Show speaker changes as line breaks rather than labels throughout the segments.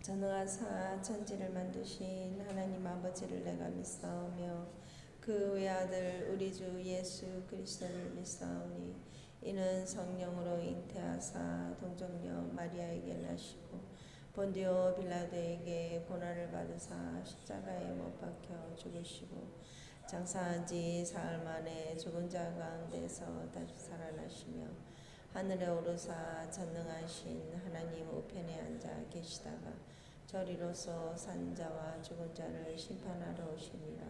전능하사 천지를 만드신 하나님 아버지를 내가 믿사오며 그 외아들 우리 주 예수 그리스도를 믿사오니 이는 성령으로 잉태하사 동정녀 마리아에게 나시고 본디오 빌라도에게 고난을 받으사 십자가에 못 박혀 죽으시고 장사한 지 사흘 만에 죽은 자 가운데서 다시 살아나시며 하늘에 오르사 전능하신 하나님 우편에 앉아 계시다가 저리로서 산 자와 죽은 자를 심판하러 오시니라.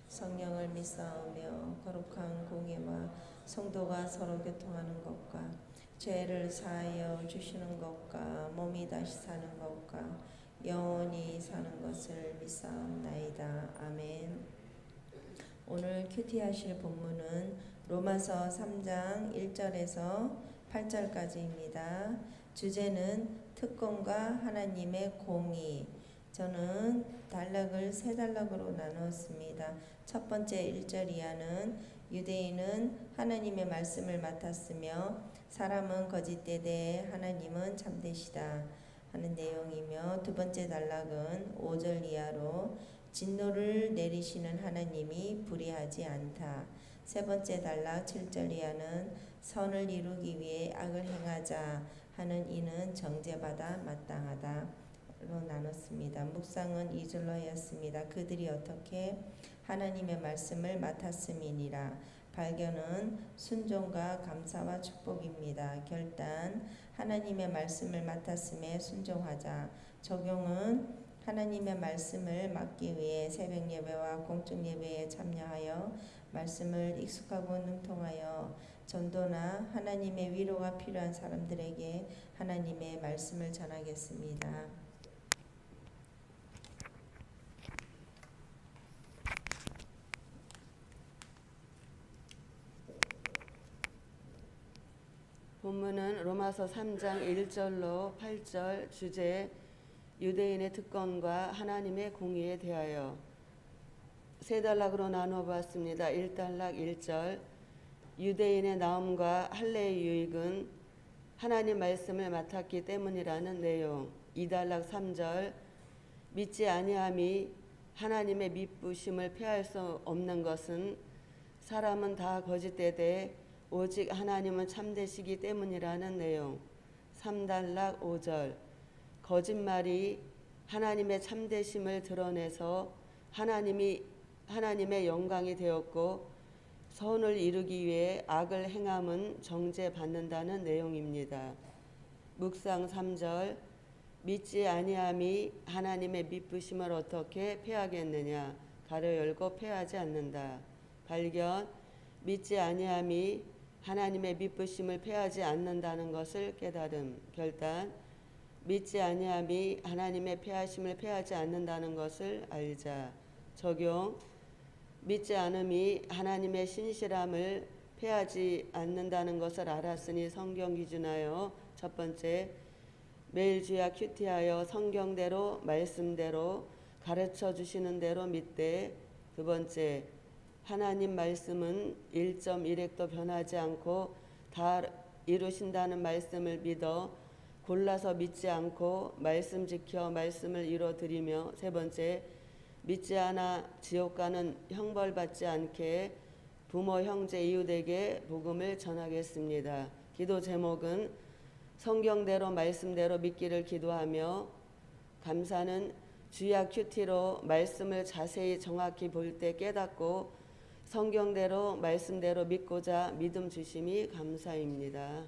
성령을 믿사오며 거룩한 공예와 성도가 서로 교통하는 것과 죄를 사하여 주시는 것과 몸이 다시 사는 것과 영원히 사는 것을 믿사옵나이다. 아멘. 오늘 큐티하실 본문은 로마서 3장 1절에서 8절까지입니다. 주제는 특권과 하나님의 공의. 저는 단락을 세 단락으로 나누었습니다. 첫 번째 1절 이하는 유대인은 하나님의 말씀을 맡았으며 사람은 거짓되되 하나님은 참되시다 하는 내용이며, 두 번째 단락은 5절 이하로 진노를 내리시는 하나님이 불의하지 않다. 세 번째 단락 7절 이하는 선을 이루기 위해 악을 행하자 하는 이는 정죄받아 마땅하다로 나눴습니다. 묵상은 2절로 하였습니다. 그들이 어떻게 하나님의 말씀을 맡았음이니라. 발견은 순종과 감사와 축복입니다. 결단, 하나님의 말씀을 맡았음에 순종하자. 적용은 하나님의 말씀을 맡기 위해 새벽 예배와 공중 예배에 참여하여 말씀을 익숙하고 능통하여 전도나 하나님의 위로가 필요한 사람들에게 하나님의 말씀을 전하겠습니다.
본문은 로마서 3장 1절로 8절, 주제 유대인의 특권과 하나님의 공의에 대하여 세 단락으로 나누어 봤습니다. 1단락 1절, 유대인의 나음과 할례의 유익은 하나님 말씀을 맡았기 때문이라는 내용. 2단락 3절, 믿지 아니함이 하나님의 미쁘심을 피할 수 없는 것은 사람은 다 거짓되되 오직 하나님은 참되시기 때문이라는 내용. 3단락 5절, 거짓말이 하나님의 참되심을 드러내서 하나님의 영광이 되었고 선을 이루기 위해 악을 행함은 정죄받는다는 내용입니다. 묵상 3절, 믿지 아니함이 하나님의 미쁘심을 어떻게 패하겠느냐. 가로 열고 패하지 않는다. 발견, 믿지 아니함이 하나님의 미쁘심을 패하지 않는다는 것을 깨달음. 결단, 믿지 아니함이 하나님의 패하심을 패하지 않는다는 것을 알자. 적용, 믿지 않음이 하나님의 신실함을 패하지 않는다는 것을 알았으니 성경 기준하여 첫 번째, 매일 주야 큐티하여 성경대로 말씀대로 가르쳐 주시는 대로 믿되. 두 번째, 하나님 말씀은 1.1핵도 변하지 않고 다 이루신다는 말씀을 믿어 골라서 믿지 않고 말씀 지켜 말씀을 이루어드리며. 세 번째, 믿지 않아 지옥 가는 형벌받지 않게 부모 형제 이웃에게 복음을 전하겠습니다. 기도 제목은 성경대로 말씀대로 믿기를 기도하며, 감사는 주야 큐티로 말씀을 자세히 정확히 볼 때 깨닫고 성경대로 말씀대로 믿고자 믿음 주심이 감사입니다.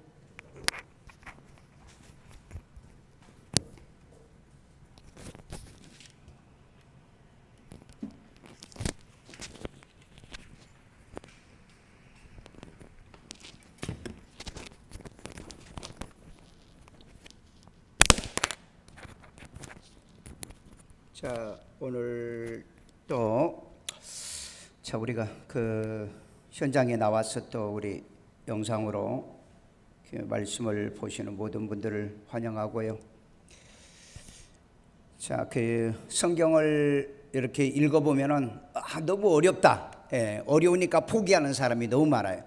자, 오늘 또 우리가 그 현장에 나와서 또 우리 영상으로 말씀을 보시는 모든 분들을 환영하고요. 자, 그 성경을 이렇게 읽어보면은 너무 어렵다. 어려우니까 포기하는 사람이 너무 많아요.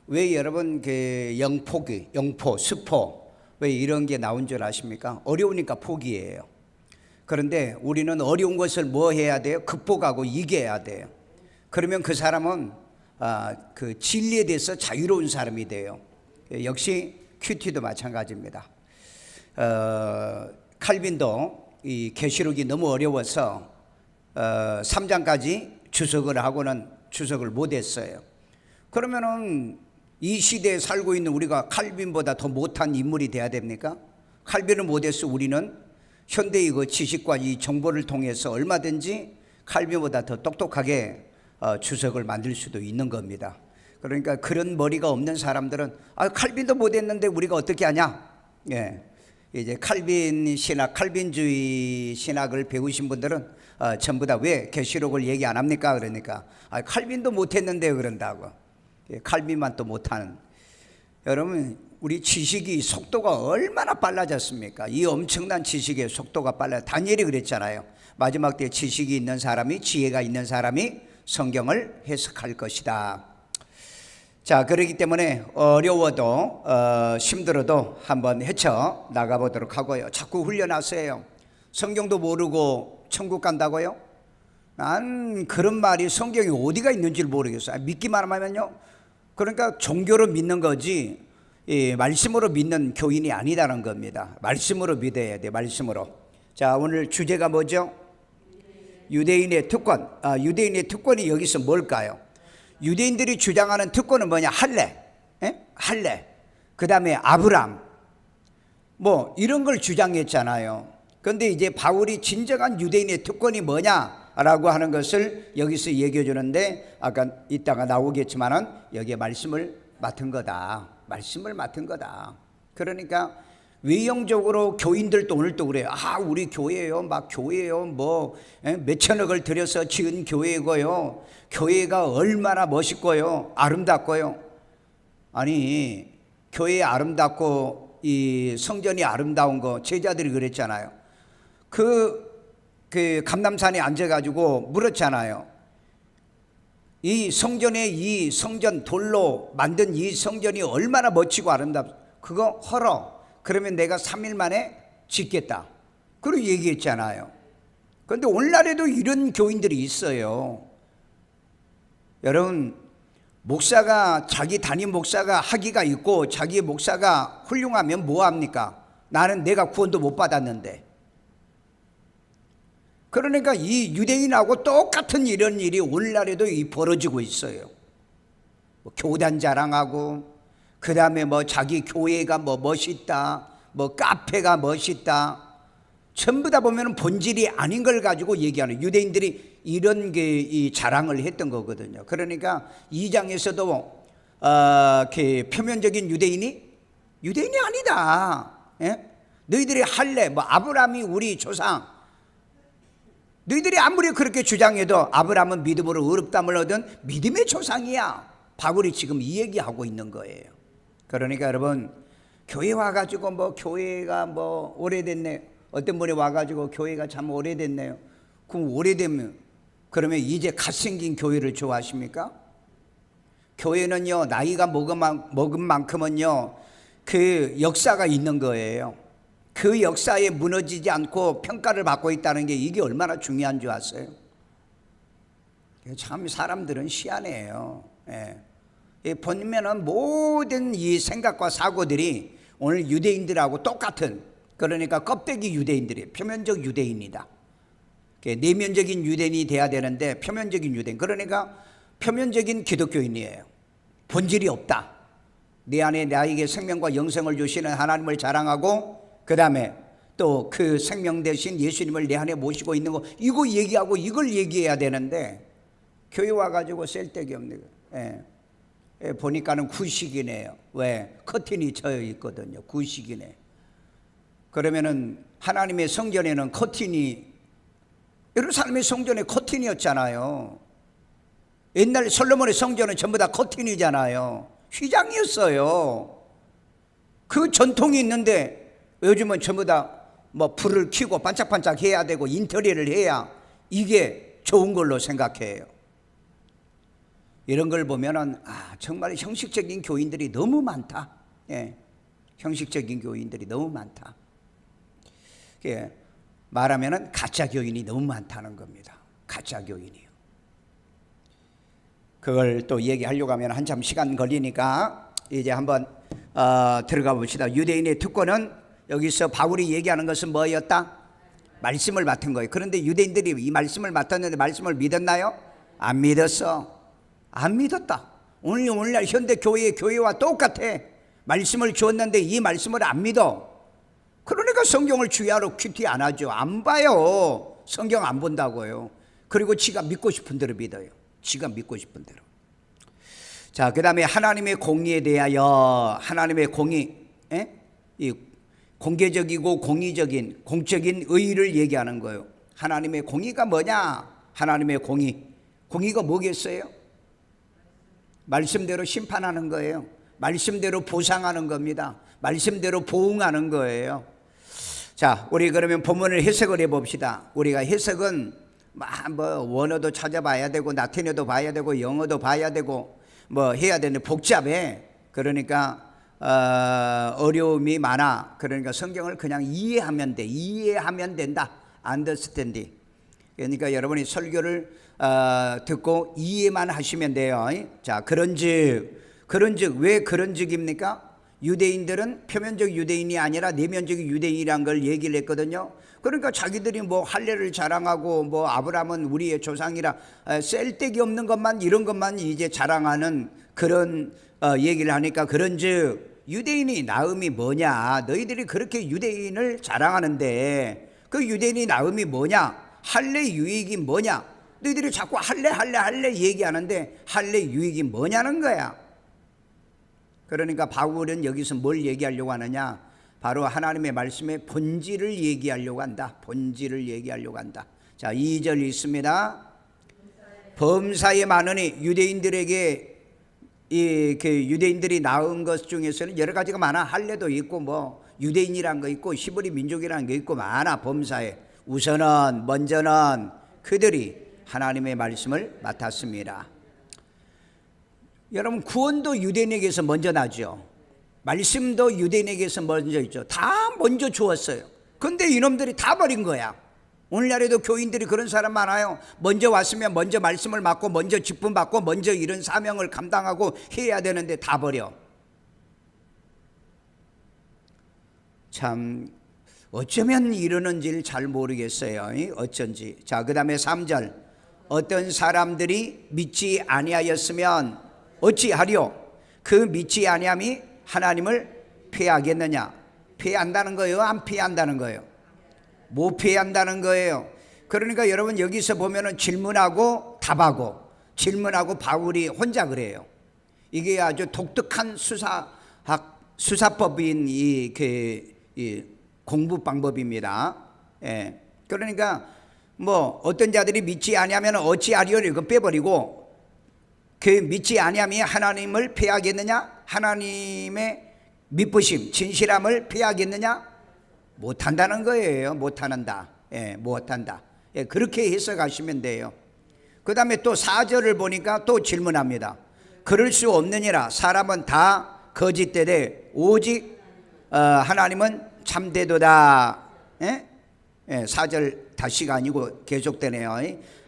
왜 여러분 그 영포, 스포 왜 이런 게 나온 줄 아십니까? 어려우니까 포기해요. 그런데 우리는 어려운 것을 뭐 해야 돼요? 극복하고 이겨야 돼요. 그러면 그 사람은 그 진리에 대해서 자유로운 사람이 돼요. 역시 큐티도 마찬가지입니다. 칼빈도 이 계시록이 너무 어려워서 3장까지 주석을 하고는 주석을 못했어요. 그러면은 이 시대에 살고 있는 우리가 칼빈보다 더 못한 인물이 돼야 됩니까? 칼빈은 못해서 우리는 현대의 그 지식과 이 정보를 통해서 얼마든지 칼빈보다 더 똑똑하게 주석을 만들 수도 있는 겁니다. 그러니까 그런 머리가 없는 사람들은 칼빈도 못했는데 우리가 어떻게 하냐? 예, 이제 칼빈 신학, 칼빈주의 신학을 배우신 분들은 전부 다 왜 계시록을 얘기 안 합니까? 그러니까 칼빈도 못했는데 그런다고. 칼빈만 또 못하는. 여러분, 우리 지식이 속도가 얼마나 빨라졌습니까? 이 엄청난 지식의 속도가 빨라요. 다니엘이 그랬잖아요. 마지막 때 지식이 있는 사람이, 지혜가 있는 사람이 성경을 해석할 것이다. 자, 그렇기 때문에 어려워도 힘들어도 한번 헤쳐 나가보도록 하고요. 자꾸 훈련하세요. 성경도 모르고 천국 간다고요? 난 그런 말이 성경에 어디가 있는지를 모르겠어요. 믿기만 하면요, 그러니까 종교로 믿는 거지 말씀으로 믿는 교인이 아니다는 겁니다. 말씀으로 믿어야 돼. 말씀으로. 자, 오늘 주제가 뭐죠? 유대인의 특권. 유대인의 특권이 여기서 뭘까요? 유대인들이 주장하는 특권은 뭐냐? 할례. 할례. 그 다음에 아브람. 뭐 이런 걸 주장했잖아요. 그런데 이제 바울이 진정한 유대인의 특권이 뭐냐라고 하는 것을 여기서 얘기해 주는데, 아까 이따가 나오겠지만은 여기에 말씀을 맡은 거다. 말씀을 맡은 거다. 그러니까 외형적으로 교인들도 오늘 또 그래요. 우리 교회요, 막 교회요, 뭐 몇천억을 들여서 지은 교회고요, 교회가 얼마나 멋있고요, 아름답고요. 아니, 교회 아름답고 이 성전이 아름다운 거 제자들이 그랬잖아요. 그 감람산에 앉아가지고 물었잖아요. 이 성전에, 이 성전 돌로 만든 이 성전이 얼마나 멋지고 아름답, 그거 헐어. 그러면 내가 3일 만에 짓겠다. 그리고 얘기했잖아요. 그런데 오늘날에도 이런 교인들이 있어요. 여러분, 목사가, 자기 담임 목사가 학위가 있고 자기 목사가 훌륭하면 뭐합니까? 나는 내가 구원도 못 받았는데. 그러니까 이 유대인하고 똑같은 이런 일이 오늘날에도 벌어지고 있어요. 뭐 교단 자랑하고, 그 다음에 뭐 자기 교회가 뭐 멋있다, 뭐 카페가 멋있다, 전부 다 보면 본질이 아닌 걸 가지고 얘기하는, 유대인들이 이런 게 이 자랑을 했던 거거든요. 그러니까 2장에서도 표면적인 유대인이 아니다. 예? 너희들이 할례, 뭐 아브라함이 우리 조상, 너희들이 아무리 그렇게 주장해도 아브라함은 믿음으로 의롭다함을 얻은 믿음의 조상이야. 바울이 지금 이 얘기하고 있는 거예요. 그러니까 여러분, 교회 와가지고 뭐 교회가 뭐 오래됐네, 어떤 분이 와가지고 교회가 참 오래됐네요. 그럼 오래되면 그러면 이제 갓 생긴 교회를 좋아하십니까? 교회는요, 나이가 먹은 만큼은요 그 역사가 있는 거예요. 그 역사에 무너지지 않고 평가를 받고 있다는 게 이게 얼마나 중요한 줄 아세요? 참 사람들은 희한해요. 보면은 모든 이 생각과 사고들이 오늘 유대인들하고 똑같은, 그러니까 껍데기 유대인들이 표면적 유대인이다. 내면적인 유대인이 돼야 되는데 표면적인 유대인, 그러니까 표면적인 기독교인이에요. 본질이 없다. 내 안에 나에게 생명과 영생을 주시는 하나님을 자랑하고, 그 다음에 또 그 생명 대신 예수님을 내 안에 모시고 있는 거, 이거 얘기하고 이걸 얘기해야 되는데 교회 와가지고 쓸데기 없는 거. 보니까는 구식이네요. 왜? 커튼이 져 있거든요. 구식이네. 그러면은 하나님의 성전에는 커튼이, 예루살렘의 성전에 커튼이었잖아요. 옛날 솔로몬의 성전은 전부 다 커튼이잖아요. 휘장이었어요. 그 전통이 있는데 요즘은 전부 다 뭐 불을 켜고 반짝반짝 해야 되고 인테리어를 해야 이게 좋은 걸로 생각해요. 이런 걸 보면은 정말 형식적인 교인들이 너무 많다. 형식적인 교인들이 너무 많다. 말하면은 가짜 교인이 너무 많다는 겁니다. 가짜 교인이요. 그걸 또 얘기하려고 하면 한참 시간 걸리니까 이제 한번 들어가 봅시다. 유대인의 특권은 여기서 바울이 얘기하는 것은 뭐였다? 말씀을 맡은 거예요. 그런데 유대인들이 이 말씀을 맡았는데 말씀을 믿었나요? 안 믿었어. 안 믿었다. 오늘날 현대 교회와 똑같아. 말씀을 주었는데 이 말씀을 안 믿어. 그러니까 성경을 주야로 큐티 안 하죠. 안 봐요. 성경 안 본다고요. 그리고 지가 믿고 싶은 대로 믿어요. 지가 믿고 싶은 대로. 자, 그 다음에 하나님의 공의에 대하여 하나님의 공의, 이 공개적이고 공의적인 공적인 의의를 얘기하는 거예요. 하나님의 공의가 뭐냐? 하나님의 공의가 뭐겠어요? 말씀대로 심판하는 거예요. 말씀대로 보상하는 겁니다. 말씀대로 보응하는 거예요. 자, 우리 그러면 본문을 해석을 해봅시다. 우리가 해석은 뭐 원어도 찾아봐야 되고 라틴어도 봐야 되고 영어도 봐야 되고 뭐 해야 되는데 복잡해. 그러니까 어려움이 많아. 그러니까 성경을 그냥 이해하면 돼. 이해하면 된다. understanding. 그러니까 여러분이 설교를 듣고 이해만 하시면 돼요. 자, 그런즉 왜 그런즉입니까? 유대인들은 표면적 유대인이 아니라 내면적 유대인이란 걸 얘기를 했거든요. 그러니까 자기들이 뭐 할례를 자랑하고 뭐 아브라함은 우리의 조상이라 셀데기 없는 것만 이런 것만 이제 자랑하는 그런 얘기를 하니까 그런즉 유대인이 나음이 뭐냐? 너희들이 그렇게 유대인을 자랑하는데 그 유대인이 나음이 뭐냐? 할례 유익이 뭐냐? 너희들이 자꾸 할례 얘기하는데 할례 유익이 뭐냐는 거야. 그러니까 바울은 여기서 뭘 얘기하려고 하느냐? 바로 하나님의 말씀의 본질을 얘기하려고 한다. 본질을 얘기하려고 한다. 자, 2절 있습니다. 범사에 많으니 유대인들에게 유대인들이 낳은 것 중에서는 여러 가지가 많아. 할례도 있고 뭐 유대인이란 거 있고 히브리 민족이라는 게 있고 많아. 범사에 먼저는 그들이 하나님의 말씀을 맡았습니다. 여러분, 구원도 유대인에게서 먼저 나죠. 말씀도 유대인에게서 먼저 있죠. 다 먼저 주었어요. 근데 이놈들이 다 버린 거야. 오늘날에도 교인들이 그런 사람 많아요. 먼저 왔으면 먼저 말씀을 맡고 먼저 직분 받고 먼저 이런 사명을 감당하고 해야 되는데 다 버려. 참 어쩌면 이러는지를 잘 모르겠어요. 어쩐지. 자, 그 다음에 3절. 어떤 사람들이 믿지 아니하였으면 어찌하리요? 그 믿지 아니함이 하나님을 피하겠느냐? 피한다는 거예요? 안 피한다는 거예요? 못 피한다는 거예요. 그러니까 여러분 여기서 보면은 질문하고 답하고 질문하고 바울이 혼자 그래요. 이게 아주 독특한 수사법인 이 공부 방법입니다. 예. 그러니까 뭐 어떤 자들이 믿지 아니하면 어찌하리요? 이거 빼버리고 그 믿지 아니함이 하나님을 피하겠느냐? 하나님의 믿으심, 진실함을 피하겠느냐? 못한다는 거예요. 못한다. 예, 못한다. 예, 그렇게 해석하시면 돼요. 그 다음에 또 4절을 보니까 또 질문합니다. 그럴 수 없느니라. 사람은 다 거짓되되 오직 하나님은 참되도다. 예? 예, 4절 다시가 아니고 계속되네요.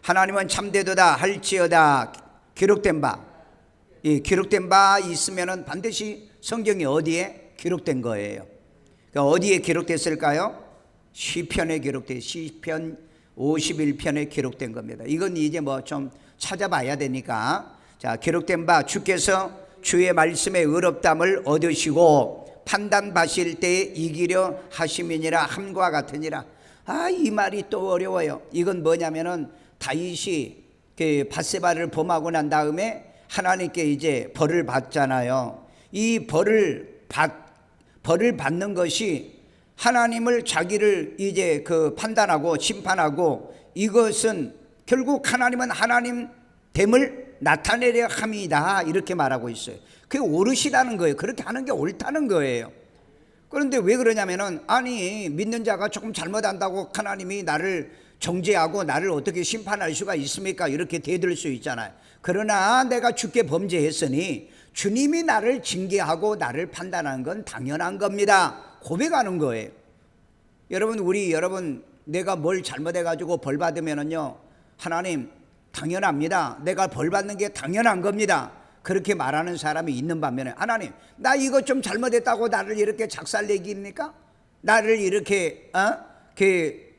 하나님은 참되도다 할지어다. 기록된 바. 이 기록된 바 있으면은 반드시 성경이 어디에 기록된 거예요. 그러니까 어디에 기록됐을까요? 시편에 기록된 시편 51편에 기록된 겁니다. 이건 이제 뭐 좀 찾아봐야 되니까. 자, 기록된 바 주께서 주의 말씀에 의롭담을 얻으시고 판단하실 때에 이기려 하심이니라 함과 같으니라. 아, 이 말이 또 어려워요. 이건 뭐냐면은 다윗이 그 밧세바를 범하고 난 다음에 하나님께 이제 벌을 받잖아요. 이 벌을 받는 것이 하나님을 자기를 이제 그 판단하고 심판하고 이것은 결국 하나님은 하나님 됨을 나타내려 함이다 이렇게 말하고 있어요. 그게 옳으시다는 거예요. 그렇게 하는 게 옳다는 거예요. 그런데 왜 그러냐면은 아니 믿는 자가 조금 잘못한다고 하나님이 나를 정죄하고 나를 어떻게 심판할 수가 있습니까? 이렇게 대들 수 있잖아요. 그러나 내가 주께 범죄했으니 주님이 나를 징계하고 나를 판단하는 건 당연한 겁니다. 고백하는 거예요. 여러분 내가 뭘 잘못해가지고 벌 받으면은요, 하나님 당연합니다. 내가 벌 받는 게 당연한 겁니다. 그렇게 말하는 사람이 있는 반면에 하나님, 나 이거 좀 잘못했다고 나를 이렇게 작살내기입니까? 나를 이렇게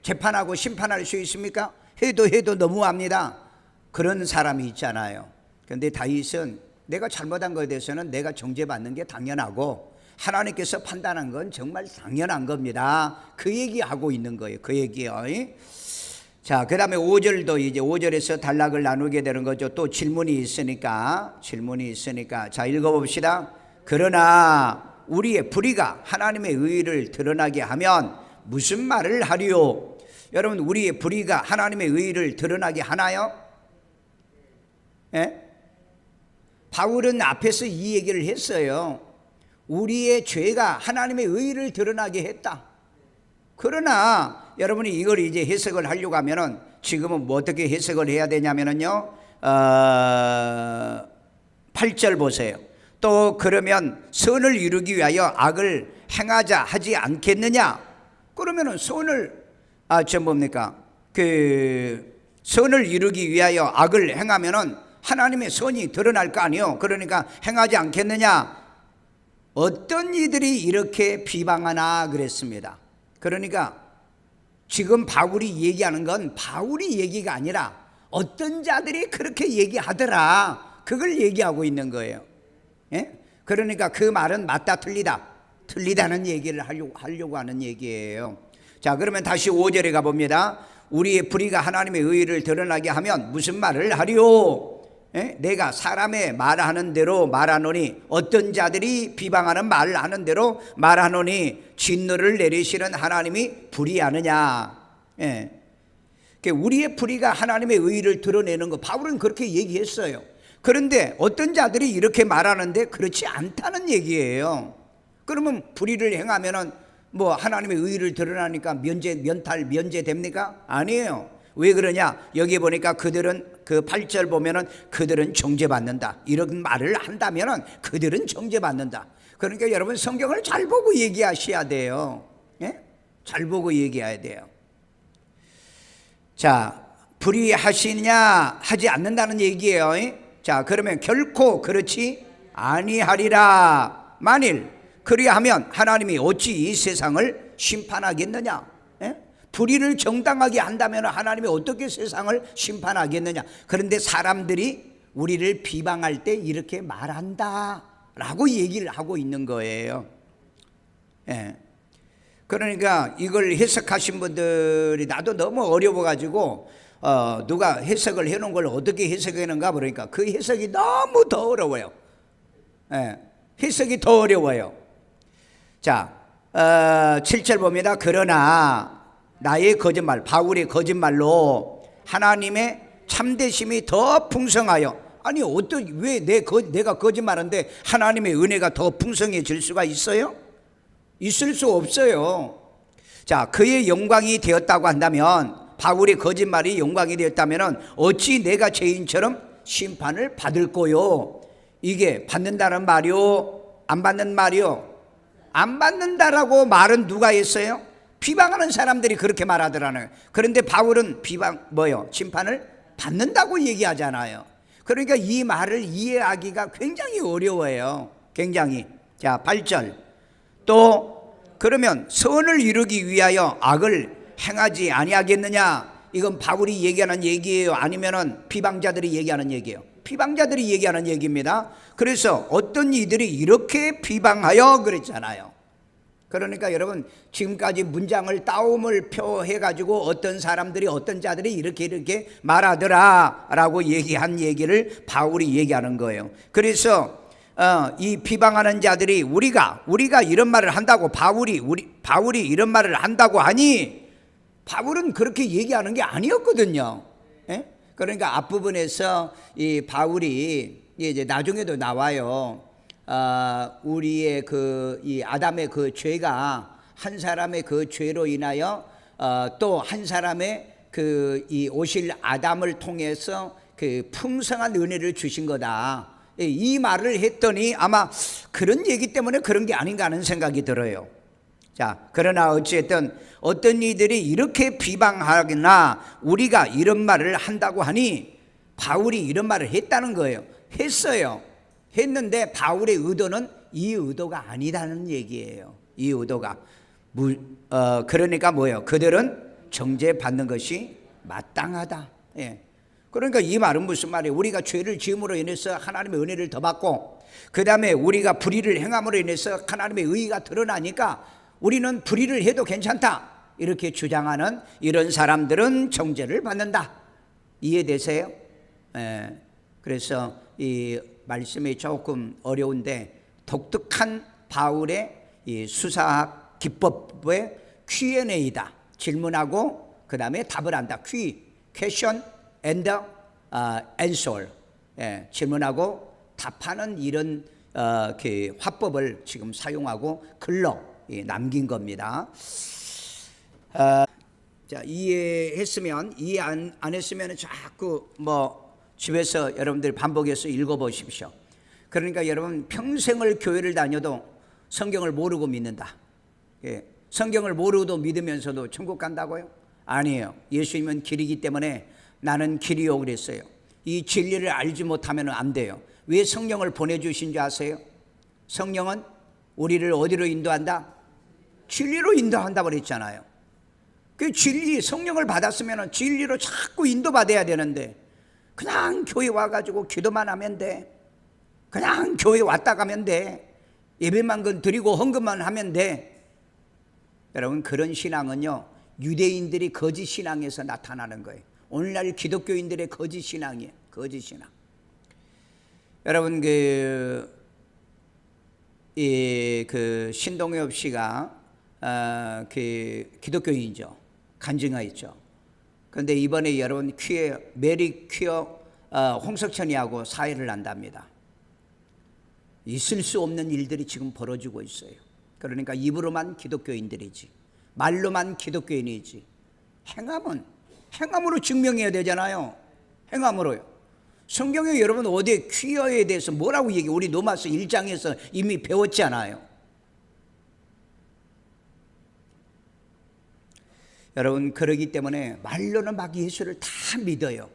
재판하고 심판할 수 있습니까? 해도 너무합니다. 그런 사람이 있잖아요. 그런데 다윗은 내가 잘못한 것에 대해서는 내가 정죄받는 게 당연하고 하나님께서 판단한 건 정말 당연한 겁니다. 그 얘기하고 있는 거예요. 그 얘기요. 자, 그 다음에 5절도 이제 5절에서 단락을 나누게 되는 거죠. 또 질문이 있으니까. 자, 읽어봅시다. 그러나 우리의 불의가 하나님의 의의를 드러나게 하면 무슨 말을 하리요? 여러분, 우리의 불의가 하나님의 의의를 드러나게 하나요? 예? 바울은 앞에서 이 얘기를 했어요. 우리의 죄가 하나님의 의의를 드러나게 했다. 그러나 여러분이 이걸 이제 해석을 하려고 하면은 지금은 뭐 어떻게 해석을 해야 되냐면은요, 8절 보세요. 또 그러면 선을 이루기 위하여 악을 행하자 하지 않겠느냐? 그러면은 선을 선을 이루기 위하여 악을 행하면은 하나님의 선이 드러날 거 아니요. 그러니까 행하지 않겠느냐? 어떤 이들이 이렇게 비방하나 그랬습니다. 그러니까 지금 바울이 얘기하는 건 바울이 얘기가 아니라 어떤 자들이 그렇게 얘기하더라, 그걸 얘기하고 있는 거예요. 예? 그러니까 그 말은 맞다 틀리다는 얘기를 하려고 하는 얘기예요. 자, 그러면 다시 5절에 가봅니다. 우리의 불의가 하나님의 의의를 드러나게 하면 무슨 말을 하리요? 예? 내가 사람의 말하는 대로 말하노니 어떤 자들이 비방하는 말을 하는 대로 말하노니 진노를 내리시는 하나님이 불의하느냐? 예. 우리의 불의가 하나님의 의의를 드러내는 거, 바울은 그렇게 얘기했어요. 그런데 어떤 자들이 이렇게 말하는데 그렇지 않다는 얘기예요. 그러면 불의를 행하면은 뭐 하나님의 의의를 드러나니까 면제됩니까? 아니에요. 왜 그러냐? 여기 보니까 그들은 그 8절 보면은 그들은 정죄받는다, 이런 말을 한다면은 그들은 정죄받는다. 그러니까 여러분 성경을 잘 보고 얘기하셔야 돼요. 예? 잘 보고 얘기해야 돼요. 자, 불의하시냐 하지 않는다는 얘기예요. 자, 그러면 결코 그렇지 아니하리라. 만일 그리하면 하나님이 어찌 이 세상을 심판하겠느냐? 예? 불의를 정당하게 한다면 하나님이 어떻게 세상을 심판하겠느냐? 그런데 사람들이 우리를 비방할 때 이렇게 말한다 라고 얘기를 하고 있는 거예요. 예. 그러니까 이걸 해석하신 분들이 나도 너무 어려워가지고 누가 해석을 해놓은 걸 어떻게 해석하는가 그러니까 그 해석이 너무 더 어려워요. 예. 해석이 더 어려워요. 자, 7절 봅니다. 그러나 나의 거짓말, 바울의 거짓말로 하나님의 참되심이 더 풍성하여, 아니 왜 내가 거짓말하는데 하나님의 은혜가 더 풍성해질 수가 있어요? 있을 수 없어요. 자, 그의 영광이 되었다고 한다면, 바울의 거짓말이 영광이 되었다면 어찌 내가 죄인처럼 심판을 받을 거요? 이게 받는다는 말이요? 안 받는 말이요? 안 받는다라고 말은 누가 했어요? 비방하는 사람들이 그렇게 말하더라고요. 그런데 바울은 심판을 받는다고 얘기하잖아요. 그러니까 이 말을 이해하기가 굉장히 어려워요. 굉장히. 자, 8절. 또 그러면 선을 이루기 위하여 악을 행하지 아니하겠느냐? 이건 바울이 얘기하는 얘기예요? 아니면은 비방자들이 얘기하는 얘기예요? 비방자들이 얘기하는 얘기입니다. 그래서 어떤 이들이 이렇게 비방하여 그랬잖아요. 그러니까 여러분 지금까지 문장을 따옴을 표해가지고 어떤 사람들이 어떤 자들이 이렇게 말하더라 라고 얘기한 얘기를 바울이 얘기하는 거예요. 그래서 이 비방하는 자들이 우리가 이런 말을 한다고 바울이 이런 말을 한다고 하니, 바울은 그렇게 얘기하는 게 아니었거든요. 예? 그러니까 앞부분에서 이 바울이 이제 나중에도 나와요. 우리의 이 아담의 그 죄가 한 사람의 그 죄로 인하여 또 한 사람의 이 오실 아담을 통해서 그 풍성한 은혜를 주신 거다. 이 말을 했더니 아마 그런 얘기 때문에 그런 게 아닌가 하는 생각이 들어요. 자, 그러나 어찌됐든 어떤 이들이 이렇게 비방하거나 우리가 이런 말을 한다고 하니 바울이 이런 말을 했다는 거예요. 했어요. 했는데 바울의 의도는 이 의도가 아니다는 얘기예요. 이 의도가 그러니까 뭐예요? 그들은 정죄받는 것이 마땅하다. 예. 그러니까 이 말은 무슨 말이에요? 우리가 죄를 지음으로 인해서 하나님의 은혜를 더 받고 그 다음에 우리가 불의를 행함으로 인해서 하나님의 의의가 드러나니까 우리는 불의를 해도 괜찮다 이렇게 주장하는 이런 사람들은 정죄를 받는다. 이해되세요? 예. 그래서 이 말씀이 조금 어려운데 독특한 바울의 이 수사학 기법의 Q&A다. 질문하고 그 다음에 답을 한다. question and answer. 예, 질문하고 답하는 이런 그 화법을 지금 사용하고 글로 남긴 겁니다. 자, 이해했으면 이해 안 했으면 자꾸 뭐 집에서 여러분들 반복해서 읽어보십시오. 그러니까 여러분 평생을 교회를 다녀도 성경을 모르고 믿는다. 예, 성경을 모르고도 믿으면서도 천국 간다고요? 아니에요. 예수님은 길이기 때문에 나는 길이요 그랬어요. 이 진리를 알지 못하면 안 돼요. 왜 성령을 보내주신 줄 아세요? 성령은 우리를 어디로 인도한다? 진리로 인도한다고 그랬잖아요. 그 진리, 성령을 받았으면 진리로 자꾸 인도받아야 되는데 그냥 교회 와가지고 기도만 하면 돼. 그냥 교회 왔다 가면 돼. 예배만 드리고 헌금만 하면 돼. 여러분 그런 신앙은요 유대인들이 거짓 신앙에서 나타나는 거예요. 오늘날 기독교인들의 거짓 신앙이에요. 거짓 신앙. 여러분 그 신동엽 씨가 그 기독교인이죠. 간증하였죠. 그런데 이번에 여러분 메리 퀴어 홍석천이하고 사회를 한답니다. 있을 수 없는 일들이 지금 벌어지고 있어요. 그러니까 입으로만 기독교인들이지 말로만 기독교인이지 행함으로 증명해야 되잖아요. 행함으로요. 성경에 여러분 어디에 퀴어에 대해서 뭐라고 얘기해요? 우리 로마서 1장에서 이미 배웠잖아요. 여러분 그러기 때문에 말로는 막 예수를 다 믿어요.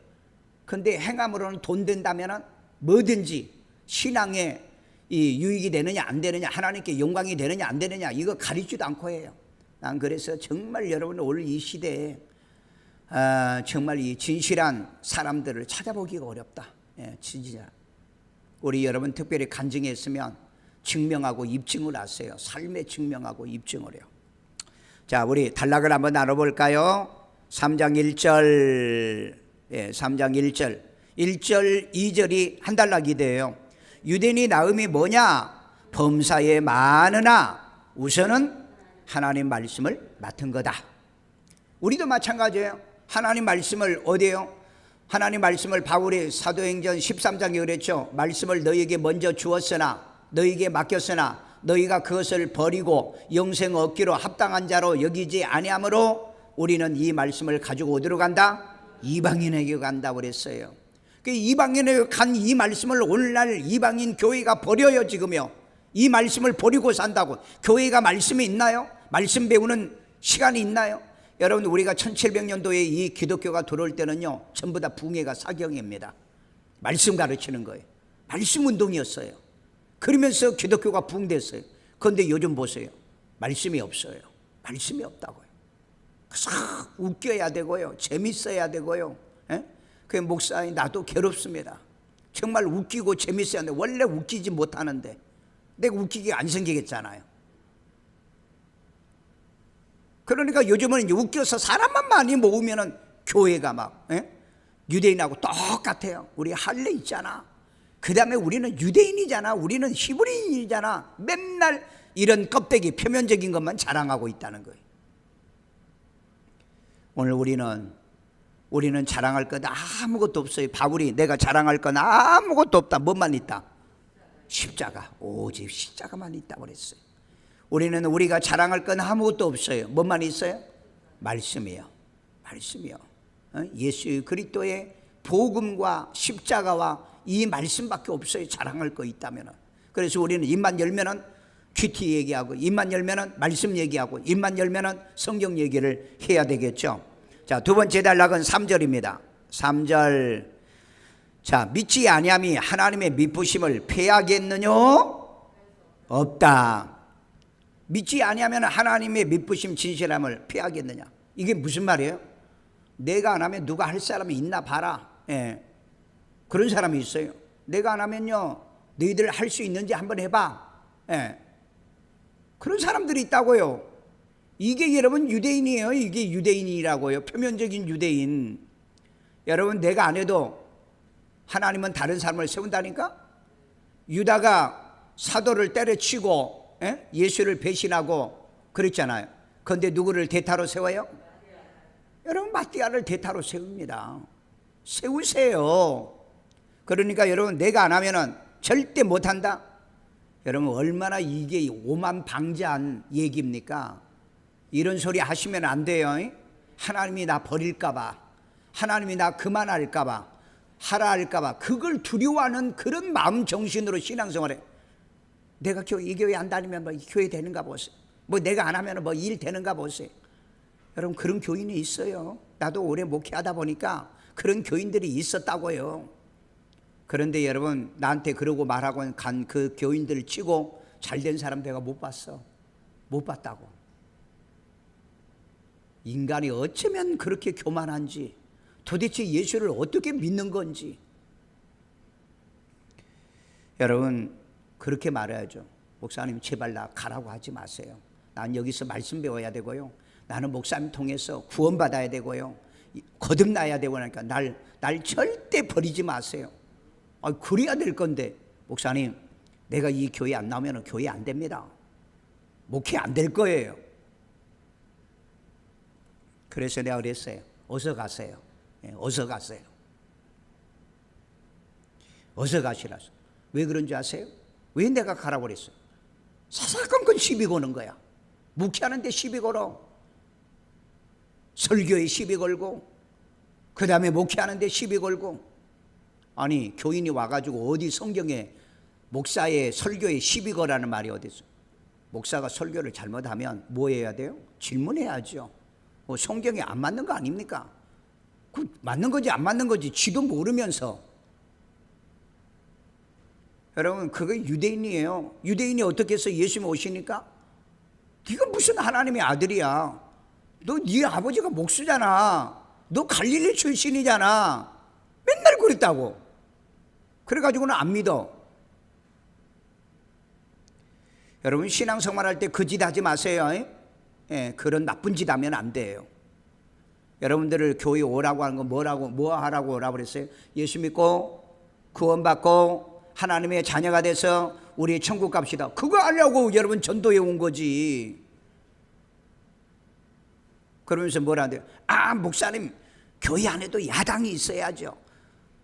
근데 행함으로는 돈 된다면 뭐든지 신앙에 이 유익이 되느냐 안 되느냐 하나님께 영광이 되느냐 안 되느냐 이거 가리지도 않고 해요. 난 그래서 정말 여러분 올 이 시대에 정말 이 진실한 사람들을 찾아보기가 어렵다. 예, 진짜 우리 여러분 특별히 간증했으면 증명하고 입증을 하세요. 삶에 증명하고 입증을 해요. 자, 우리 단락을 한번 나눠볼까요? 3장 1절, 예, 3장 1절, 1절 2절이 한 단락이 돼요. 유대인이 나음이 뭐냐? 범사에 많으나 우선은 하나님 말씀을 맡은 거다. 우리도 마찬가지예요. 하나님 말씀을 어디에요? 하나님 말씀을 바울이 사도행전 13장에 그랬죠. 말씀을 너희에게 먼저 주었으나 너희에게 맡겼으나 너희가 그것을 버리고 영생 얻기로 합당한 자로 여기지 아니하므로 우리는 이 말씀을 가지고 어디로 간다? 이방인에게 간다고 그랬어요. 그 이방인에게 간 이 말씀을 오늘날 이방인 교회가 버려요. 지금요. 이 말씀을 버리고 산다고. 교회가 말씀이 있나요? 말씀 배우는 시간이 있나요? 여러분 우리가 1700년도에 이 기독교가 들어올 때는요 전부 다 붕해가 사경입니다. 말씀 가르치는 거예요. 말씀 운동이었어요. 그러면서 기독교가 붕됐어요. 그런데 요즘 보세요. 말씀이 없어요. 말씀이 없다고요. 그래서 웃겨야 되고요. 재밌어야 되고요. 예? 그 목사님 나도 괴롭습니다. 정말 웃기고 재밌어야 하는데 원래 웃기지 못하는데 내가 웃기게 안 생기겠잖아요. 그러니까 요즘은 웃겨서 사람만 많이 모으면은 교회가 막 유대인하고 똑같아요. 우리 할례 있잖아. 그 다음에 우리는 유대인이잖아. 우리는 히브리인이잖아. 맨날 이런 껍데기 표면적인 것만 자랑하고 있다는 거예요. 오늘 우리는 자랑할 것 아무것도 없어요. 바울이 내가 자랑할 건 아무것도 없다. 뭐만 있다? 십자가. 오직 십자가만 있다고 그랬어요. 우리는 우리가 자랑할 건 아무것도 없어요. 뭐만 있어요? 말씀이요. 말씀이요. 예수 그리스도의 복음과 십자가와 이 말씀밖에 없어요. 자랑할 거 있다면. 그래서 우리는 입만 열면은 큐티 얘기하고, 입만 열면은 말씀 얘기하고, 입만 열면은 성경 얘기를 해야 되겠죠. 자, 두 번째 단락은 3절입니다. 3절. 자, 믿지 아니함이 하나님의 미쁘심을 패하겠느냐? 없다. 믿지 아니하면 하나님의 미쁘심 진실함을 패하겠느냐? 이게 무슨 말이에요? 내가 안 하면 누가 할 사람이 있나 봐라. 예. 그런 사람이 있어요. 내가 안 하면요, 너희들 할 수 있는지 한번 해봐. 예. 그런 사람들이 있다고요. 이게 여러분 유대인이에요. 이게 유대인이라고요. 표면적인 유대인. 여러분, 내가 안 해도 하나님은 다른 사람을 세운다니까? 유다가 사도를 때려치고 예수를 배신하고 그랬잖아요. 그런데 누구를 대타로 세워요? 여러분, 마띠아를 대타로 세웁니다. 세우세요. 그러니까 여러분, 내가 안 하면은 절대 못한다. 여러분, 얼마나 이게 오만방자한 얘기입니까? 이런 소리 하시면 안 돼요. 하나님이 나 버릴까봐, 하나님이 나 그만할까봐, 하라 할까봐, 그걸 두려워하는 그런 마음 정신으로 신앙생활해. 내가 이 교회 안 다니면 뭐 교회 되는가 보세요. 뭐 내가 안 하면 뭐 일 되는가 보세요. 여러분, 그런 교인이 있어요. 나도 오래 목회하다 보니까 그런 교인들이 있었다고요. 그런데 여러분, 나한테 그러고 말하고 간 그 교인들을 치고 잘된 사람 내가 못 봤어. 못 봤다고. 인간이 어쩌면 그렇게 교만한지, 도대체 예수를 어떻게 믿는 건지. 여러분, 그렇게 말해야죠. 목사님, 제발 나 가라고 하지 마세요. 난 여기서 말씀 배워야 되고요, 나는 목사님 통해서 구원받아야 되고요, 거듭나야 되고, 하니까 날 절대 버리지 마세요. 그래야 될 건데, 목사님, 내가 이 교회 안 나오면 교회 안 됩니다. 목회 안 될 거예요. 그래서 내가 그랬어요. 어서 가세요. 어서 가세요. 어서 가시라서. 왜 그런지 아세요? 왜 내가 가라고 그랬어요? 사사건건 시비 거는 거야. 목회하는데 시비 걸어. 설교에 시비 걸고, 그 다음에 목회하는데 시비 걸고. 아니, 교인이 와가지고 어디 성경에 목사의 설교에 시비 거라는 말이 어디 있어? 목사가 설교를 잘못하면 뭐 해야 돼요? 질문해야죠. 성경에 안 맞는 거 아닙니까? 그 맞는 건지 안 맞는 건지 지도 모르면서. 여러분, 그게 유대인이에요. 유대인이 어떻게 해서 예수님 오시니까? 네가 무슨 하나님의 아들이야. 너 네 아버지가 목수잖아. 너 갈릴리 출신이잖아. 맨날 그랬다고. 그래가지고는 안 믿어. 여러분, 신앙생활할 때 그 짓 하지 마세요. 그런 나쁜 짓 하면 안 돼요. 여러분들을 교회 오라고 하는 건 뭐 하라고 오라고 그랬어요? 예수 믿고 구원받고 하나님의 자녀가 돼서 우리 천국 갑시다. 그거 하려고 여러분 전도해 온 거지. 그러면서 뭐라 해요? 목사님, 교회 안에도 야당이 있어야죠.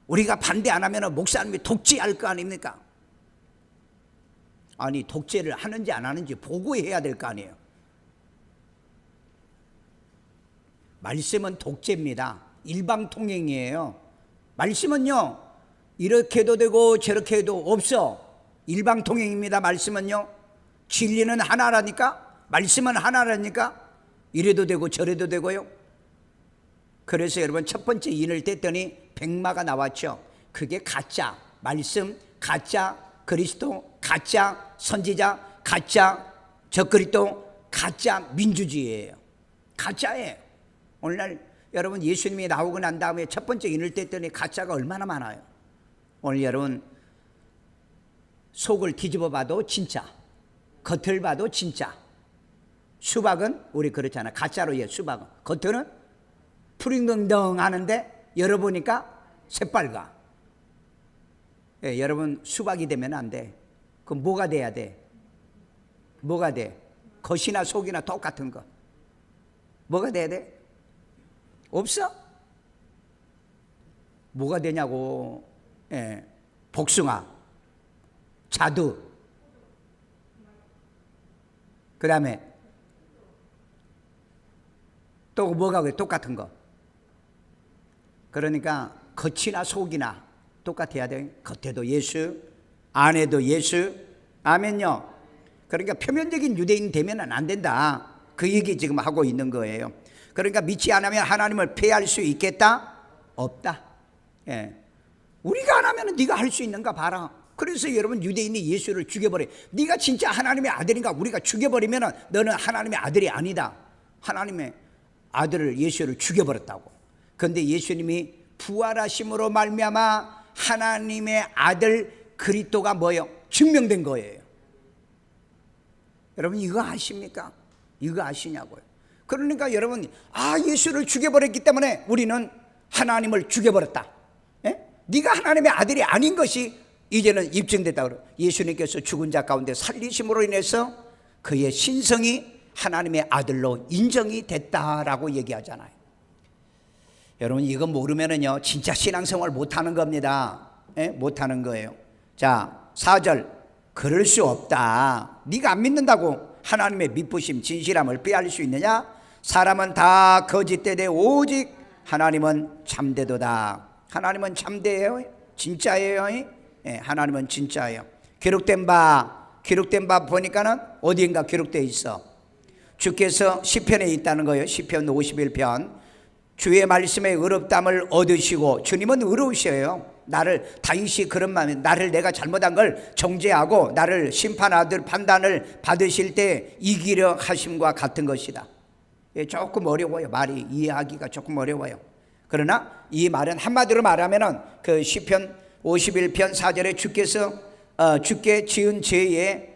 우리가 반대 안 하면 목사님이 독재할 거 아닙니까? 아니, 독재를 하는지 안 하는지 보고해야 될 거 아니에요. 말씀은 독재입니다. 일방통행이에요. 말씀은요, 이렇게 해도 되고 저렇게 해도 없어. 일방통행입니다. 말씀은요, 진리는 하나라니까, 말씀은 하나라니까, 이래도 되고 저래도 되고요. 그래서 여러분, 첫 번째 인을 뗐더니 백마가 나왔죠. 그게 가짜 말씀, 가짜 그리스도, 가짜 선지자, 가짜 적그리스도, 가짜 민주주의예요. 가짜예요. 오늘날 여러분, 예수님이 나오고 난 다음에 첫 번째 인을 뗐더니 가짜가 얼마나 많아요. 오늘 여러분, 속을 뒤집어 봐도 진짜, 겉을 봐도 진짜. 수박은 우리 그렇잖아. 가짜로 해. 수박은 겉은 푸링덩덩 하는데 열어보니까 새빨가. 여러분, 수박이 되면 안 돼. 그럼 뭐가 돼야 돼? 뭐가 돼? 겉이나 속이나 똑같은 거. 뭐가 돼야 돼? 없어? 뭐가 되냐고. 복숭아, 자두, 그 다음에 또 뭐가 왜 똑같은 거. 그러니까 겉이나 속이나 똑같아야 돼. 겉에도 예수, 안에도 예수. 아멘요. 그러니까 표면적인 유대인 되면 안 된다. 그 얘기 지금 하고 있는 거예요. 그러니까 믿지 않으면 하나님을 폐할 수 있겠다? 없다. 예. 우리가 안 하면 네가 할 수 있는가 봐라. 그래서 여러분 유대인이 예수를 죽여버려. 네가 진짜 하나님의 아들인가 우리가 죽여버리면 너는 하나님의 아들이 아니다. 하나님의 아들을 예수를 죽여버렸다고. 그런데 예수님이 부활하심으로 말미암아 하나님의 아들 그리스도가 뭐예요? 증명된 거예요. 여러분 이거 아십니까? 이거 아시냐고요. 그러니까 여러분 예수를 죽여버렸기 때문에 우리는 하나님을 죽여버렸다. 예? 네가 하나님의 아들이 아닌 것이 이제는 입증됐다. 예수님께서 죽은 자 가운데 살리심으로 인해서 그의 신성이 하나님의 아들로 인정이 됐다라고 얘기하잖아요. 여러분 이거 모르면은요 진짜 신앙생활 못하는 겁니다. 예? 못하는 거예요. 자 4절 그럴 수 없다. 네가 안 믿는다고 하나님의 미쁘심 진실함을 빼앗을 수 있느냐? 사람은 다 거짓되되 오직 하나님은 참되도다. 하나님은 참되예요. 진짜예요. 예, 하나님은 진짜예요. 기록된 바 보니까는 어디인가 기록되어 있어. 주께서 시편에 있다는 거예요. 시편 51편. 주의 말씀에 의롭담을 얻으시고 주님은 의로우셔요. 나를 다윗이 그런 마음에 나를 내가 잘못한 걸 정죄하고 나를 심판하듯 판단을 받으실 때 이기려 하심과 같은 것이다. 조금 어려워요. 말이 이해하기가 조금 어려워요. 그러나 이 말은 한마디로 말하면은 그 시편 51편 4절에 주께서 주께 지은 죄의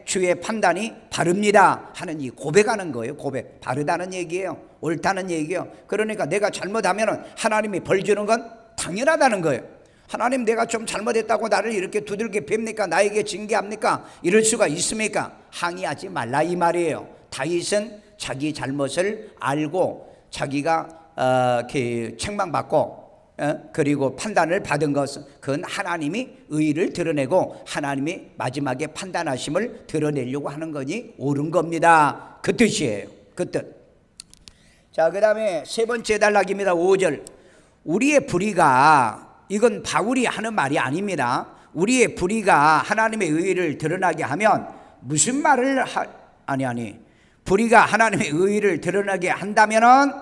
주의 판단이 바릅니다 하는 이 고백하는 거예요. 고백. 바르다는 얘기예요. 옳다는 얘기예요. 그러니까 내가 잘못하면은 하나님이 벌 주는 건 당연하다는 거예요. 하나님 내가 좀 잘못했다고 나를 이렇게 두들겨 팹니까? 나에게 징계합니까? 이럴 수가 있습니까? 항의하지 말라 이 말이에요. 다윗은 자기 잘못을 알고 자기가 책망받고 그리고 판단을 받은 것은 그건 하나님이 의의를 드러내고 하나님이 마지막에 판단하심을 드러내려고 하는 거니 옳은 겁니다. 그 뜻이에요. 그 뜻. 자, 그 다음에 세 번째 단락입니다. 5절. 우리의 불의가, 이건 바울이 하는 말이 아닙니다. 우리의 불의가 하나님의 의의를 드러나게 하면 무슨 말을 불의가 하나님의 의의를 드러나게 한다면은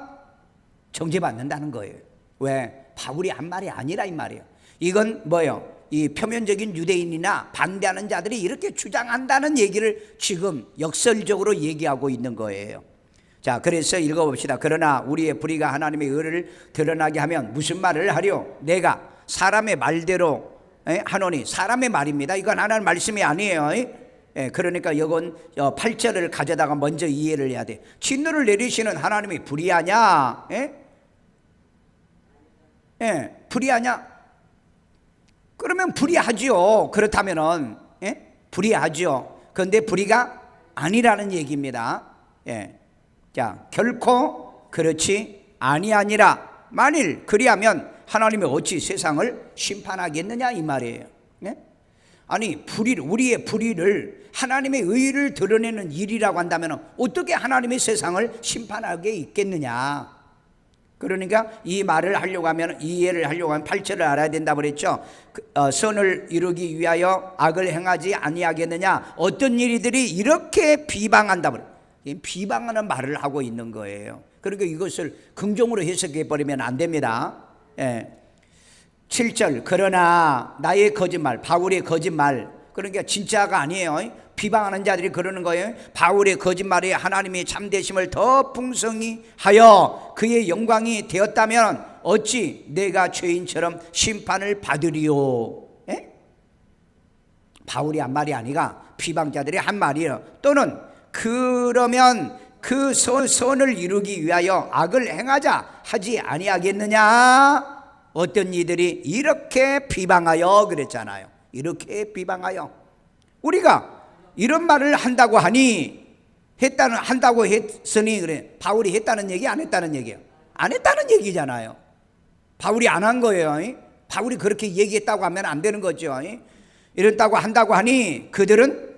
정죄받는다는 거예요. 왜? 바울이 한 말이 아니라 이 말이에요. 이건 뭐예요? 이 표면적인 유대인이나 반대하는 자들이 이렇게 주장한다는 얘기를 지금 역설적으로 얘기하고 있는 거예요. 자, 그래서 읽어봅시다. 그러나 우리의 불의가 하나님의 의를 드러나게 하면 무슨 말을 하려? 내가 사람의 말대로 하노니. 사람의 말입니다. 이건 하나님 말씀이 아니에요. 그러니까 이건 8절을 가져다가 먼저 이해를 해야 돼. 진노를 내리시는 하나님이 불의하냐? 불의하냐? 그러면 불의하지요. 그렇다면은 불의하지요. 그런데 불의가 아니라는 얘기입니다. 자, 결코 그렇지 아니하니라. 만일 그리하면 하나님이 어찌 세상을 심판하겠느냐 이 말이에요. 아니 우리의 불의를 하나님의 의의를 드러내는 일이라고 한다면 어떻게 하나님의 세상을 심판하게 있겠느냐. 그러니까 이 말을 하려고 하면, 이해를 하려고 하면 8절을 알아야 된다고 그랬죠. 선을 이루기 위하여 악을 행하지 아니하겠느냐. 어떤 일들이 이렇게 비방한다고 그래요. 비방하는 말을 하고 있는 거예요. 그러니까 이것을 긍정으로 해석해 버리면 안 됩니다. 7절. 그러나 나의 거짓말, 바울의 거짓말, 그러니까 진짜가 아니에요. 비방하는 자들이 그러는 거예요. 바울의 거짓말에 하나님의 참되심을 더 풍성히 하여 그의 영광이 되었다면 어찌 내가 죄인처럼 심판을 받으리요. 바울이 한 말이 아니라 비방자들이 한 말이에요. 또는 그러면 그 선을 이루기 위하여 악을 행하자 하지 아니하겠느냐. 어떤 이들이 이렇게 비방하여 그랬잖아요. 이렇게 비방하여. 우리가 이런 말을 한다고 하니, 한다고 했으니, 그래. 바울이 했다는 얘기, 안 했다는 얘기예요? 안 했다는 얘기잖아요. 바울이 안 한 거예요. 바울이 그렇게 얘기했다고 하면 안 되는 거죠. 이랬다고 한다고 하니 그들은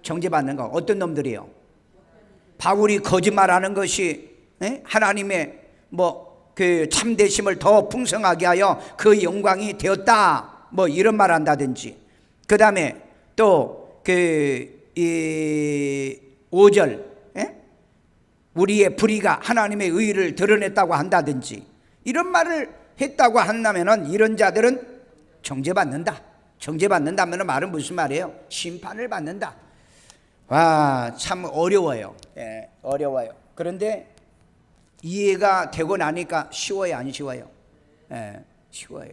정죄받는 거. 어떤 놈들이요? 바울이 거짓말하는 것이 하나님의 그 참되심을 더 풍성하게 하여 그 영광이 되었다. 이런 말 한다든지. 그 다음에 또 이 5절 우리의 불의가 하나님의 의를 드러냈다고 한다든지 이런 말을 했다고 한다면은 이런 자들은 정죄받는다. 정죄받는다면 말은 무슨 말이에요? 심판을 받는다. 와, 참 어려워요. 어려워요. 그런데 이해가 되고 나니까 쉬워요, 안 쉬워요? 쉬워요.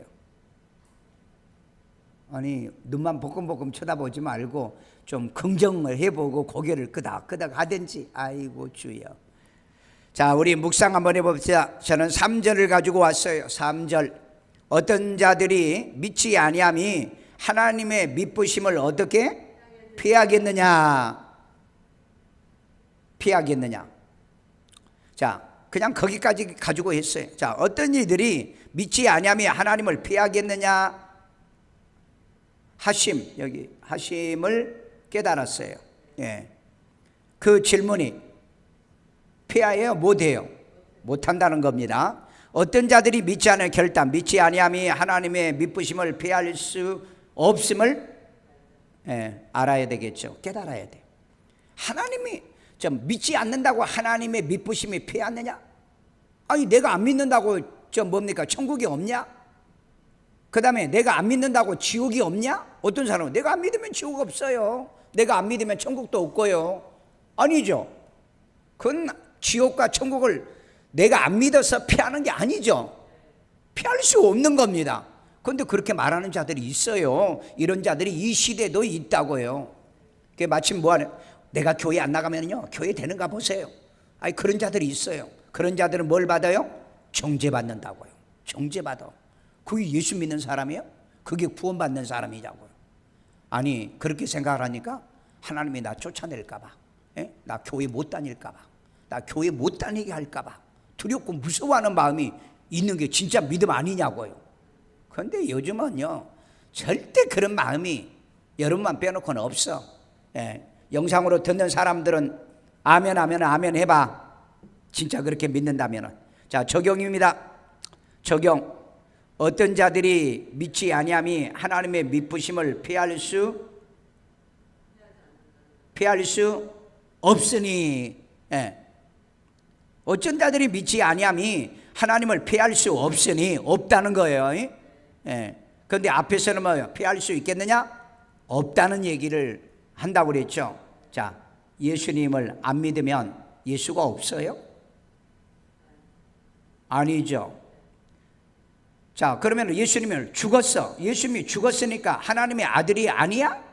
아니, 눈만 보끔보끔 쳐다보지 말고 좀 긍정을 해보고 고개를 끄덕끄덕 하든지. 아이고 주여. 자, 우리 묵상 한번 해봅시다. 저는 3절을 가지고 왔어요. 3절. 어떤 자들이 믿지 아니함이 하나님의 미쁘심을 어떻게 피하겠느냐? 피하겠느냐? 자, 그냥 거기까지 가지고 했어요. 자, 어떤 이들이 믿지 아니함이 하나님을 피하겠느냐? 하심, 여기 하심을 깨달았어요. 그 질문이 피하여요? 못해요? 못한다는 겁니다. 어떤 자들이 믿지 않을 결단, 믿지 아니함이 하나님의 미쁘심을 피할 수 없음을 알아야 되겠죠. 깨달아야 돼. 하나님이 좀 믿지 않는다고 하나님의 미쁘심이 피하느냐? 아니, 내가 안 믿는다고 저 뭡니까? 천국이 없냐? 그 다음에 내가 안 믿는다고 지옥이 없냐? 어떤 사람은 내가 안 믿으면 지옥 없어요. 내가 안 믿으면 천국도 없고요. 아니죠. 그건 지옥과 천국을 내가 안 믿어서 피하는 게 아니죠. 피할 수 없는 겁니다. 그런데 그렇게 말하는 자들이 있어요. 이런 자들이 이 시대도 있다고요. 그게 마침 뭐하냐? 내가 교회 안 나가면요 교회 되는가 보세요. 아니, 그런 자들이 있어요. 그런 자들은 뭘 받아요? 정죄받는다고요. 정죄받아. 그게 예수 믿는 사람이에요? 그게 구원받는 사람이냐고요. 아니, 그렇게 생각을 하니까 하나님이 나 쫓아낼까 봐, 나 교회 못 다닐까 봐, 나 교회 못 다니게 할까 봐 두렵고 무서워하는 마음이 있는 게 진짜 믿음 아니냐고요. 그런데 요즘은요 절대 그런 마음이 여러분만 빼놓고는 없어. 영상으로 듣는 사람들은 아멘 아멘 아멘 해봐. 진짜 그렇게 믿는다면. 자, 적용입니다. 적용. 어떤 자들이 믿지 아니함이 하나님의 미쁘심을 피할 수 없으니. 어쩐 자들이 믿지 아니함이 하나님을 피할 수 없으니, 없다는 거예요. 그런데 앞에서는 뭐예요? 피할 수 있겠느냐? 없다는 얘기를 한다고 그랬죠. 자, 예수님을 안 믿으면 예수가 없어요? 아니죠. 자, 그러면 예수님을 죽었어. 예수님이 죽었으니까 하나님의 아들이 아니야?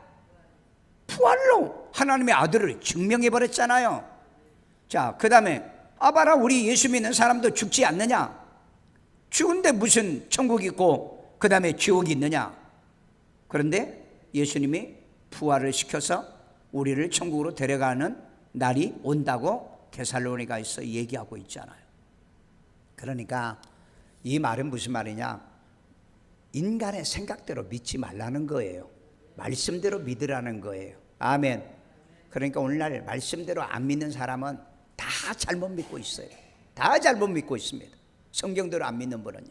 부활로 하나님의 아들을 증명해버렸잖아요. 자, 그 다음에 봐라, 우리 예수 믿는 사람도 죽지 않느냐? 죽은데 무슨 천국이 있고 그 다음에 지옥이 있느냐? 그런데 예수님이 부활을 시켜서 우리를 천국으로 데려가는 날이 온다고 데살로니가에서 얘기하고 있잖아요. 그러니까 이 말은 무슨 말이냐? 인간의 생각대로 믿지 말라는 거예요. 말씀대로 믿으라는 거예요. 아멘. 그러니까 오늘날 말씀대로 안 믿는 사람은 다 잘못 믿고 있어요. 다 잘못 믿고 있습니다. 성경대로 안 믿는 분은요.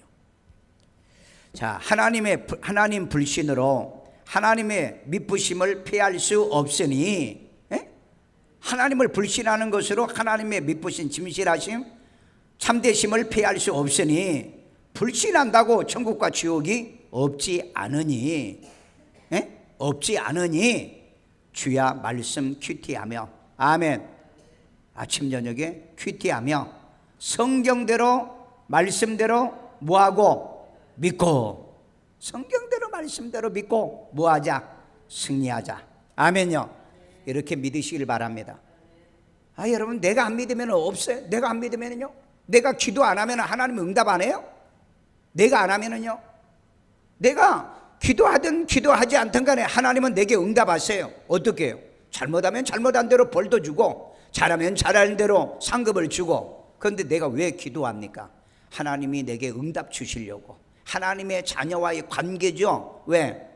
자, 하나님 불신으로 하나님의 미쁘심을 피할 수 없으니, 하나님을 불신하는 것으로 하나님의 미쁘신 진실하심, 참되심을 피할 수 없으니 불신한다고 천국과 지옥이 없지 않으니, 없지 않으니 주야 말씀 큐티하며, 아멘. 아침 저녁에 큐티하며 성경대로 말씀대로 뭐하고? 믿고. 성경대로 말씀대로 믿고 뭐하자? 승리하자. 아멘요. 이렇게 믿으시길 바랍니다. 여러분, 내가 안 믿으면 없어요? 내가 안 믿으면요? 내가 기도 안 하면 하나님 응답 안 해요? 내가 안 하면은요? 내가 기도하든 기도하지 않든 간에 하나님은 내게 응답하세요. 어떻게 해요? 잘못하면 잘못한 대로 벌도 주고, 잘하면 잘하는 대로 상급을 주고. 그런데 내가 왜 기도합니까? 하나님이 내게 응답 주시려고. 하나님의 자녀와의 관계죠. 왜?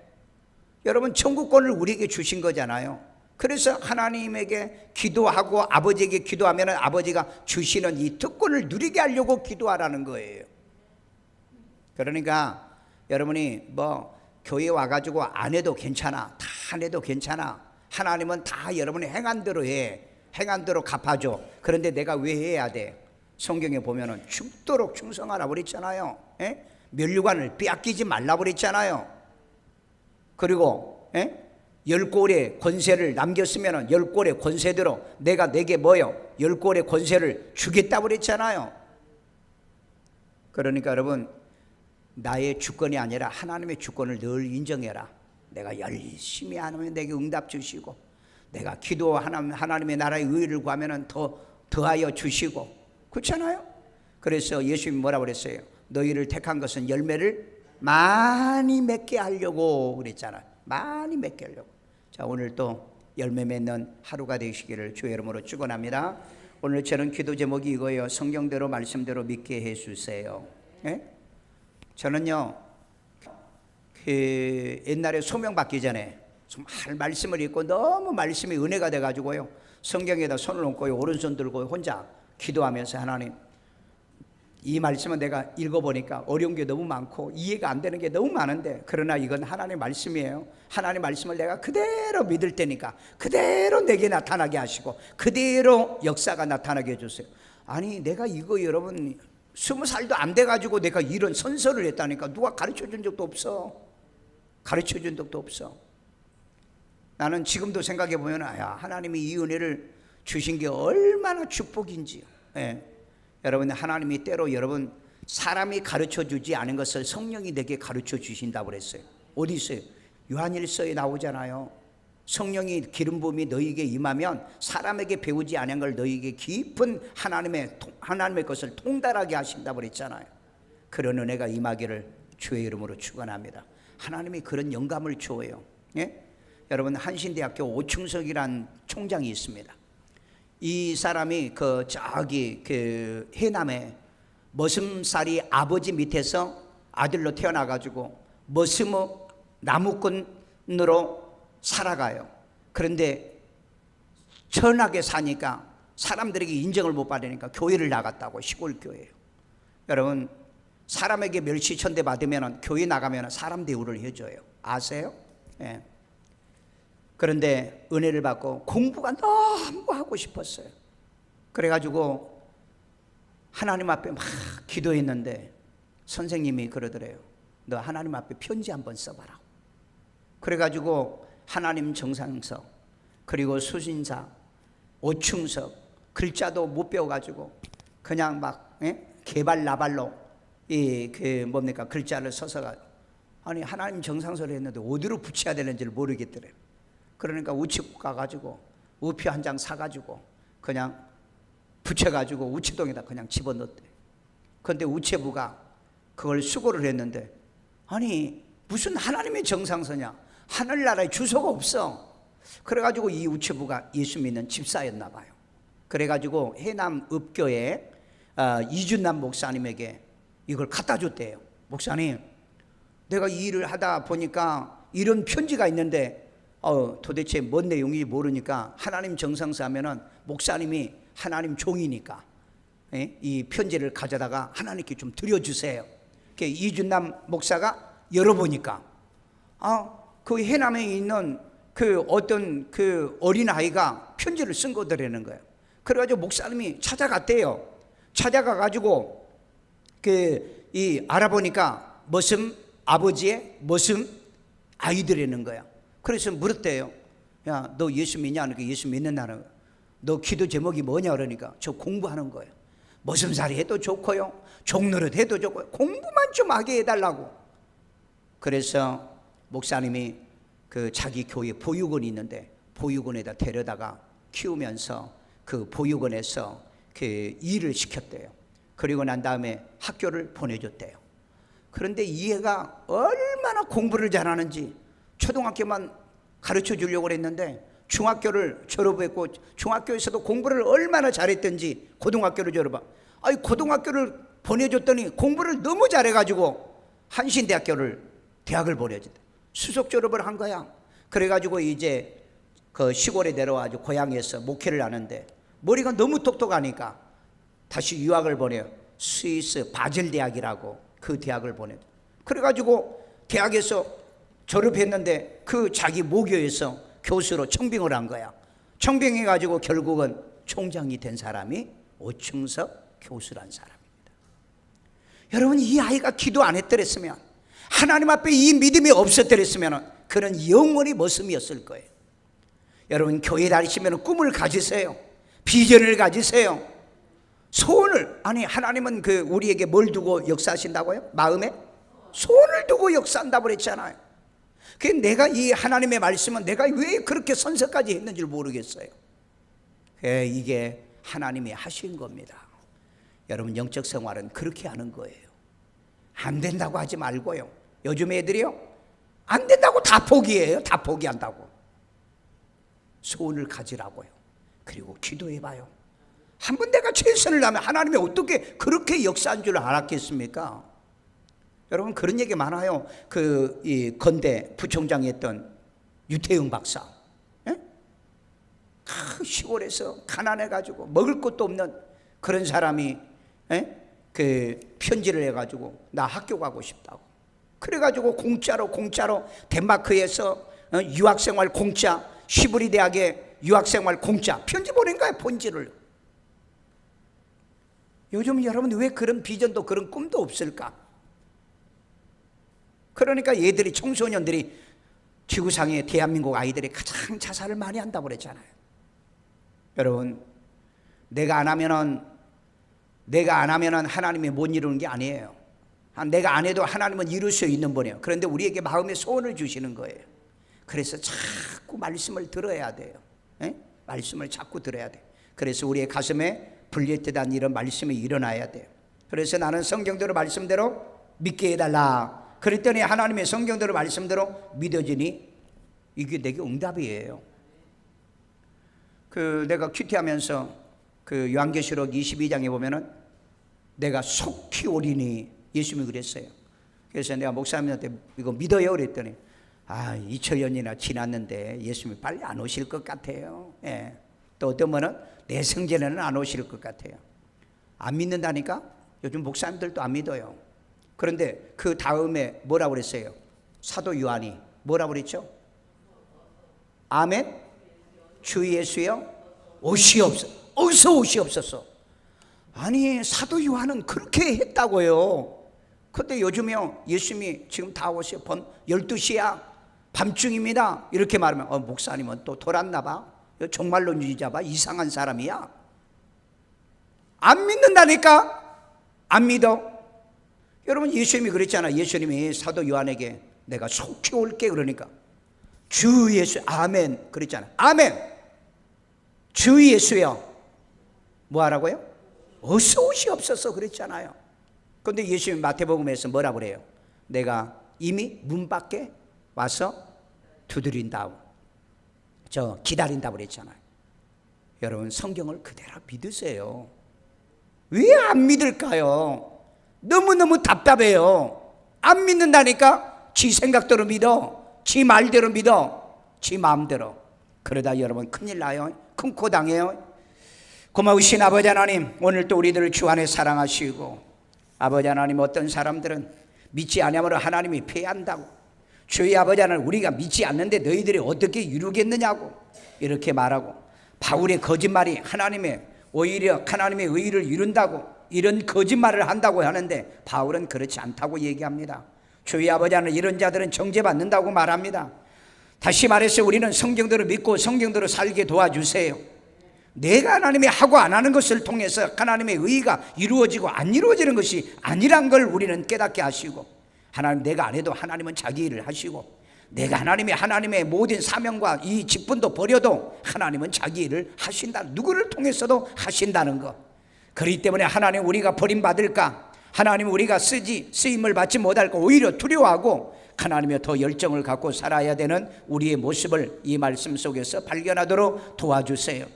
여러분, 천국권을 우리에게 주신 거잖아요. 그래서 하나님에게 기도하고 아버지에게 기도하면 아버지가 주시는 이 특권을 누리게 하려고 기도하라는 거예요. 그러니까 여러분이 뭐 교회 와가지고 안 해도 괜찮아, 다 안 해도 괜찮아, 하나님은 다 여러분의 행한 대로 해. 행한 대로 갚아줘. 그런데 내가 왜 해야 돼? 성경에 보면은 죽도록 충성하라 그랬잖아요. 예? 면류관을 빼앗기지 말라 그랬잖아요. 그리고 10골의 권세를 남겼으면은 10골의 권세대로 내가 내게 뭐요? 10골의 권세를 주겠다고 그랬잖아요. 그러니까 여러분, 나의 주권이 아니라 하나님의 주권을 늘 인정해라. 내가 열심히 하면 내게 응답 주시고, 내가 기도하면 하나님의 나라의 의를 구하면 더하여 주시고, 그렇잖아요. 그래서 예수님이 뭐라고 그랬어요? 너희를 택한 것은 열매를 많이 맺게 하려고 그랬잖아요. 많이 맺게 하려고. 자, 오늘 또 열매 맺는 하루가 되시기를 주의 이름으로 축원합니다. 오늘 저는 기도 제목이 이거예요. 성경대로 말씀대로 믿게 해주세요. 예? 저는요, 옛날에 소명 받기 전에 정말 말씀을 읽고 너무 말씀이 은혜가 돼가지고요, 성경에다 손을 얹고 오른손 들고 혼자 기도하면서, 하나님, 이 말씀은 내가 읽어보니까 어려운 게 너무 많고 이해가 안 되는 게 너무 많은데, 그러나 이건 하나님의 말씀이에요. 하나님의 말씀을 내가 그대로 믿을 테니까 그대로 내게 나타나게 하시고 그대로 역사가 나타나게 해주세요. 아니, 내가 이거 여러분 20살도 안 돼가지고 내가 이런 선서를 했다니까. 누가 가르쳐준 적도 없어. 가르쳐준 적도 없어. 나는 지금도 생각해보면, 하나님이 이 은혜를 주신 게 얼마나 축복인지요. 예. 여러분, 하나님이 때로 여러분 사람이 가르쳐주지 않은 것을 성령이 내게 가르쳐 주신다고 그랬어요. 어디 있어요? 요한일서에 나오잖아요. 성령이 기름 부음이 너희에게 임하면 사람에게 배우지 않은 걸 너희에게 깊은 하나님의 것을 통달하게 하신다고 그랬잖아요. 그런 은혜가 임하기를 주의 이름으로 축원합니다. 하나님이 그런 영감을 주어요. 예? 여러분, 한신대학교 오충석이란 총장이 있습니다. 이 사람이 그 해남에 머슴살이 아버지 밑에서 아들로 태어나가지고 머슴의 나무꾼으로 살아가요. 그런데 천하게 사니까 사람들에게 인정을 못 받으니까 교회를 나갔다고. 시골 교회예요. 여러분, 사람에게 멸시천대 받으면 교회 나가면 사람 대우를 해줘요. 아세요? 예. 그런데 은혜를 받고 공부가 너무 하고 싶었어요. 그래가지고 하나님 앞에 막 기도했는데 선생님이 그러더래요. 너 하나님 앞에 편지 한번 써봐라. 그래가지고 하나님 정상서, 그리고 수신사, 오충석, 글자도 못 배워가지고 그냥 막 개발나발로 글자를 써서, 아니, 하나님 정상서를 했는데 어디로 붙여야 되는지를 모르겠더래요. 그러니까 우체국 가가지고 우표 한 장 사가지고 그냥 붙여가지고 우체통에다 그냥 집어넣었대. 그런데 우체부가 그걸 수고를 했는데, 아니, 무슨 하나님의 정상서냐, 하늘나라에 주소가 없어. 그래가지고 이 우체부가 예수 믿는 집사였나 봐요. 그래가지고 해남 읍교회 이준남 목사님에게 이걸 갖다 줬대요. 목사님, 내가 이 일을 하다 보니까 이런 편지가 있는데 도대체 뭔 내용인지 모르니까 하나님 정상서 하면은 목사님이 하나님 종이니까 이 편지를 가져다가 하나님께 좀 드려주세요. 이준남 목사가 열어보니까 그 해남에 있는 그 어떤 그 어린아이가 편지를 쓴 거더라는 거예요. 그래가지고 목사님이 찾아갔대요. 찾아가가지고 알아보니까 머슴 아버지의 머슴 아이들이라는 거야. 그래서 물었대요. 야, 너 예수 믿냐? 그러니까 예수 믿는다는 거야. 너 기도 제목이 뭐냐? 그러니까 저 공부하는 거예요. 머슴살이 해도 좋고요, 종노릇 해도 좋고요, 공부만 좀 하게 해달라고. 그래서 목사님이 그 자기 교회 보육원이 있는데 보육원에다 데려다가 키우면서 그 보육원에서 그 일을 시켰대요. 그리고 난 다음에 학교를 보내줬대요. 그런데 이 애가 얼마나 공부를 잘하는지 초등학교만 가르쳐 주려고 했는데 중학교를 졸업했고, 중학교에서도 공부를 얼마나 잘했던지 고등학교를 졸업하고, 아니 고등학교를 보내줬더니 공부를 너무 잘해가지고 대학을 보내줬대. 수석 졸업을 한 거야. 그래가지고 이제 그 시골에 내려와가지고 고향에서 목회를 하는데 머리가 너무 똑똑하니까 다시 유학을 보내요. 스위스 바젤 대학이라고 그 대학을 보내요. 그래가지고 대학에서 졸업했는데 그 자기 모교에서 교수로 청빙을 한 거야. 청빙해가지고 결국은 총장이 된 사람이 오충석 교수란 사람입니다. 여러분, 이 아이가 기도 안 했더랬으면, 하나님 앞에 이 믿음이 없었더랬으면 그는 영원히 머슴이었을 거예요. 여러분, 교회 다니시면 꿈을 가지세요. 비전을 가지세요. 소원을, 아니 하나님은 우리에게 뭘 두고 역사하신다고요? 마음에 소원을 두고 역사한다고 그랬잖아요. 내가 이 하나님의 말씀은 내가 왜 그렇게 선서까지 했는지 모르겠어요. 이게 하나님이 하신 겁니다. 여러분, 영적 생활은 그렇게 하는 거예요. 안 된다고 하지 말고요. 요즘 애들이요, 안 된다고 다 포기해요. 다 포기한다고. 소원을 가지라고요. 그리고 기도해봐요. 한번 내가 최선을 다하면 하나님이 어떻게 그렇게 역사한 줄 알았겠습니까? 여러분, 그런 얘기 많아요. 이 건대 부총장이었던 유태영 박사, 시골에서 가난해가지고 먹을 것도 없는 그런 사람이 편지를 해가지고 나 학교 가고 싶다고. 그래가지고 공짜로 덴마크에서 유학생활 공짜, 시부리 대학에 유학생활 공짜 편지 보낸 거야. 편지를. 요즘 여러분 왜 그런 비전도 그런 꿈도 없을까? 그러니까 얘들이, 청소년들이 지구상의 대한민국 아이들이 가장 자살을 많이 한다고 그랬잖아요. 여러분, 내가 안 하면은 하나님이 못 이루는 게 아니에요. 내가 안 해도 하나님은 이룰 수 있는 분이에요. 그런데 우리에게 마음의 소원을 주시는 거예요. 그래서 자꾸 말씀을 들어야 돼요. 말씀을 자꾸 들어야 돼요. 그래서 우리의 가슴에 불릴듯한 이런 말씀이 일어나야 돼요. 그래서 나는 성경대로 말씀대로 믿게 해달라. 그랬더니 하나님의 성경대로 말씀대로 믿어지니 이게 내게 응답이에요. 내가 큐티하면서 요한계시록 22장에 보면은 내가 속히 오리니 예수님이 그랬어요. 그래서 내가 목사님한테 이거 믿어요 그랬더니 2000년이나 지났는데 예수님이 빨리 안 오실 것 같아요. 또 어떤 분은 내 생전에는 안 오실 것 같아요. 안 믿는다니까? 요즘 목사님들도 안 믿어요. 그런데 그 다음에 뭐라고 그랬어요? 사도 요한이 뭐라고 그랬죠? 아멘. 주 예수여 어서 오시옵소서. 아니, 사도 요한은 그렇게 했다고요. 근데 요즘에요, 예수님이 지금 다 오세요. 12시야. 밤중입니다. 이렇게 말하면 목사님은 또 돌았나 봐. 종말론주의자 봐. 이상한 사람이야. 안 믿는다니까? 안 믿어. 여러분, 예수님이 그랬잖아. 예수님이 사도 요한에게 내가 속히 올게 그러니까 주 예수, 아멘 그랬잖아. 아멘. 주 예수여 뭐 하라고요? 어서 오시옵소서 그랬잖아요. 그런데 예수님이 마태복음에서 뭐라고 그래요? 내가 이미 문 밖에 와서 두드린다, 기다린다고 그랬잖아요. 여러분, 성경을 그대로 믿으세요. 왜 안 믿을까요? 너무너무 답답해요. 안 믿는다니까? 지 생각대로 믿어, 지 말대로 믿어, 지 마음대로. 그러다 여러분 큰일 나요. 큰 코 당해요. 고마우신 아버지 하나님, 오늘 또 우리들을 주 안에 사랑하시고, 아버지 하나님, 어떤 사람들은 믿지 않으므로 하나님이 패한다고, 주의 아버지 하나님, 우리가 믿지 않는데 너희들이 어떻게 이루겠느냐고 이렇게 말하고, 바울의 거짓말이 오히려 하나님의 의를 이룬다고 이런 거짓말을 한다고 하는데 바울은 그렇지 않다고 얘기합니다. 주의 아버지 하나님, 이런 자들은 정죄받는다고 말합니다. 다시 말해서 우리는 성경대로 믿고 성경대로 살게 도와주세요. 내가 하나님이 하고 안 하는 것을 통해서 하나님의 의가 이루어지고 안 이루어지는 것이 아니란 걸 우리는 깨닫게 하시고, 하나님, 내가 안 해도 하나님은 자기 일을 하시고, 내가 하나님의 모든 사명과 이 직분도 버려도 하나님은 자기 일을 하신다. 누구를 통해서도 하신다는 것. 그렇기 때문에 하나님, 우리가 버림받을까, 하나님 우리가 쓰임을 받지 못할까 오히려 두려워하고 하나님의 더 열정을 갖고 살아야 되는 우리의 모습을 이 말씀 속에서 발견하도록 도와주세요.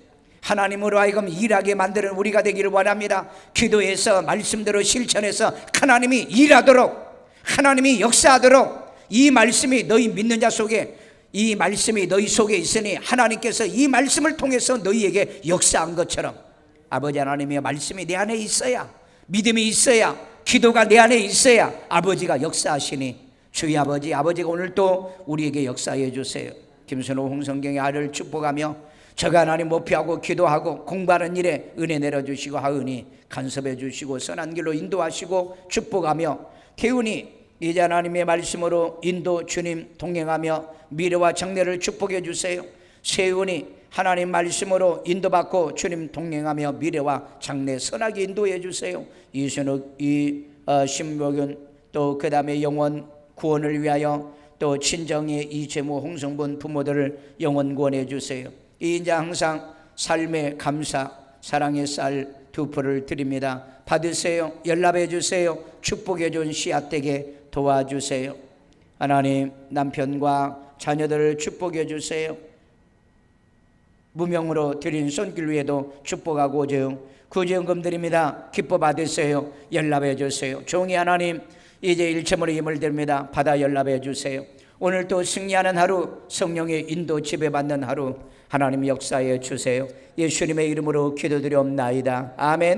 하나님으로 하여금 일하게 만드는 우리가 되기를 원합니다. 기도해서 말씀대로 실천해서 하나님이 일하도록, 하나님이 역사하도록, 이 말씀이 너희 믿는 자 속에, 이 말씀이 너희 속에 있으니 하나님께서 이 말씀을 통해서 너희에게 역사한 것처럼 아버지 하나님의 말씀이 내 안에 있어야, 믿음이 있어야, 기도가 내 안에 있어야 아버지가 역사하시니, 주의 아버지가 오늘 또 우리에게 역사해 주세요. 김선호 홍성경의 아를 축복하며 저가 하나님 목표하고 기도하고 공부하는 일에 은혜 내려주시고 하은이 간섭해 주시고 선한 길로 인도하시고 축복하며 태훈이 이제 하나님의 말씀으로 인도 주님 동행하며 미래와 장래를 축복해 주세요. 세훈이 하나님 말씀으로 인도받고 주님 동행하며 미래와 장래 선하게 인도해 주세요. 이순욱, 신목윤 또 그 다음에 영원 구원을 위하여 또 친정의 이재모 홍성분 부모들을 영원 구원해 주세요. 이 인자 항상 삶의 감사 사랑의 쌀 2포를 드립니다. 받으세요. 연락해 주세요. 축복해 준 씨앗되게 도와주세요. 하나님 남편과 자녀들을 축복해 주세요. 무명으로 드린 손길 위에도 축복하고 구제연금 드립니다. 기뻐 받으세요. 연락해 주세요. 종이 하나님 이제 일체물의 힘을 드립니다. 받아 연락해 주세요. 오늘 또 승리하는 하루, 성령의 인도 지배받는 하루 하나님 역사해 주세요. 예수님의 이름으로 기도드리옵나이다. 아멘.